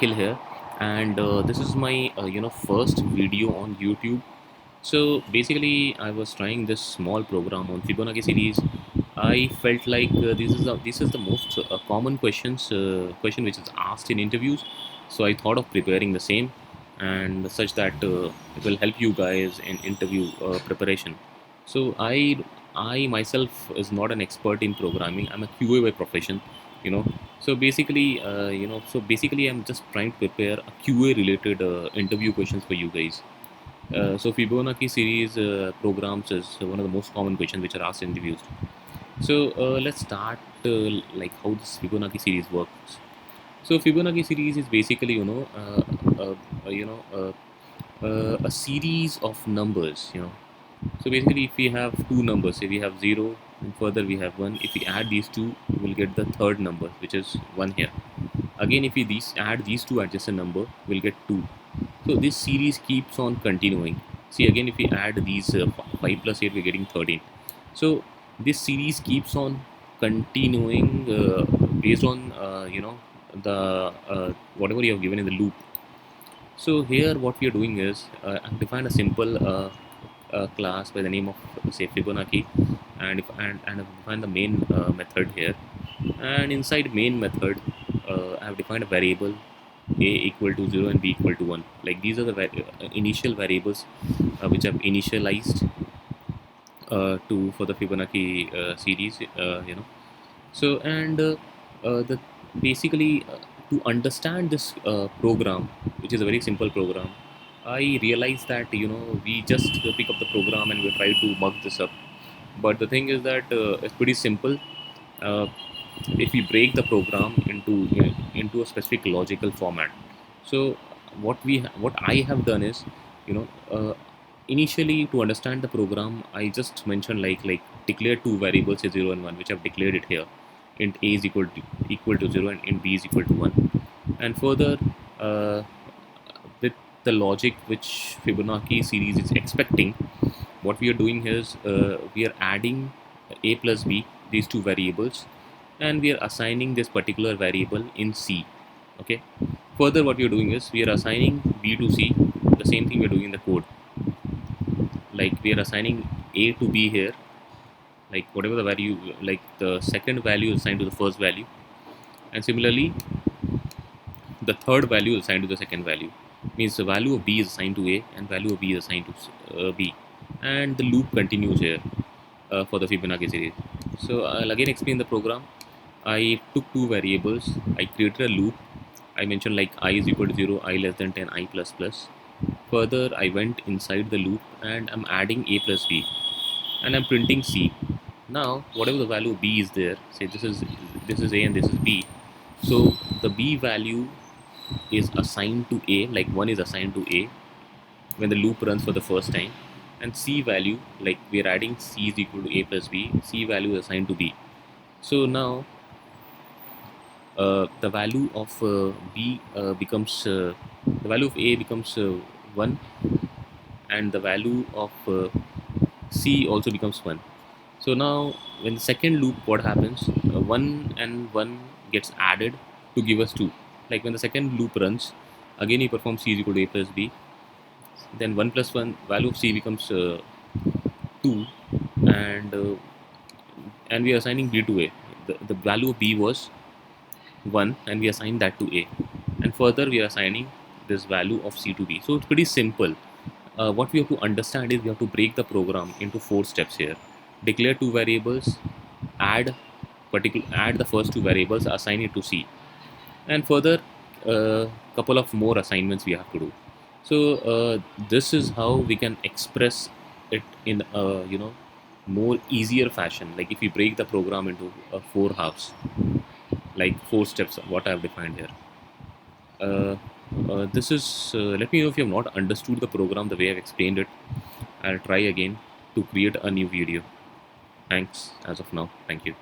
Akhil here, and this is my first video on YouTube. So basically, I was trying this small program on Fibonacci series. I felt like this is the most common question which is asked in interviews. So I thought of preparing the same, and such that it will help you guys in interview preparation. So I myself is not an expert in programming. I'm a QA by profession, you know. So basically, I'm just trying to prepare a QA related interview questions for you guys. So Fibonacci series programs is one of the most common questions which are asked in interviews. So let's start like how this Fibonacci series works. So Fibonacci series is basically a series of numbers. So basically, if we have two numbers, say we have 0 and further we have 1, if we add these two, we will get the third number, which is 1 here. Again, if we add these two adjacent number, we'll get 2. So this series keeps on continuing. See, again, if we add these 5 plus 8, we're getting 13. So this series keeps on continuing based on the whatever you have given in the loop. So here what we are doing is I've defined a simple class by the name of say Fibonacci, and I've defined the main method here. And inside main method, I've defined a variable a equal to 0 and b equal to 1. Like these are the initial variables which I've initialized to for the Fibonacci series. So and the basically to understand this program, which is a very simple program, I realized that we just pick up the program and we try to mug this up. But the thing is that it's pretty simple. Uh, if we break the program into a specific logical format. So what I have done is, you know, uh, initially to understand the program, I just mentioned like declare two variables, say 0 and 1, which I've declared it here. Int a is equal to 0 and int b is equal to 1. And further, uh, with the logic which Fibonacci series is expecting, what we are doing is we are adding a plus b, these two variables, and we are assigning this particular variable in C. Okay. Further, what we are doing is we are assigning b to C. The same thing we are doing in the code. Like we are assigning a to b here. Like whatever the value, like the second value is assigned to the first value, and similarly, the third value is assigned to the second value. Means the value of b is assigned to a, and value of b is assigned to b, and the loop continues here for the Fibonacci series. So I'll again explain the program. I took two variables. I created a loop. I mentioned like I is equal to 0, I less than 10, I plus plus. Further, I went inside the loop and I'm adding a plus b, and I'm printing C. Now, whatever the value b is there, say this is a and this is b. So the b value is assigned to a, like 1 is assigned to a when the loop runs for the first time, and c value, like we're adding c is equal to a plus b, c value is assigned to b. So now the value of b becomes the value of a becomes 1, and the value of c also becomes 1. So now when the second loop, what happens, 1 and 1 gets added to give us 2. Like when the second loop runs, again you perform c is equal to a plus b, then 1 plus 1, value of c becomes 2, and and we are assigning b to a. The value of b was 1 and we assign that to a, and further we are assigning this value of c to b. So it's pretty simple. What we have to understand is we have to break the program into 4 steps here. Declare two variables, add the first two variables, assign it to c, and further couple of more assignments we have to do. So this is how we can express it in a more easier fashion. Like if we break the program into 4 halves, like 4 steps what I have defined here. uh, this is let me know if you have not understood the program the way I've explained it. I'll try again to create a new video. Thanks as of now. Thank you.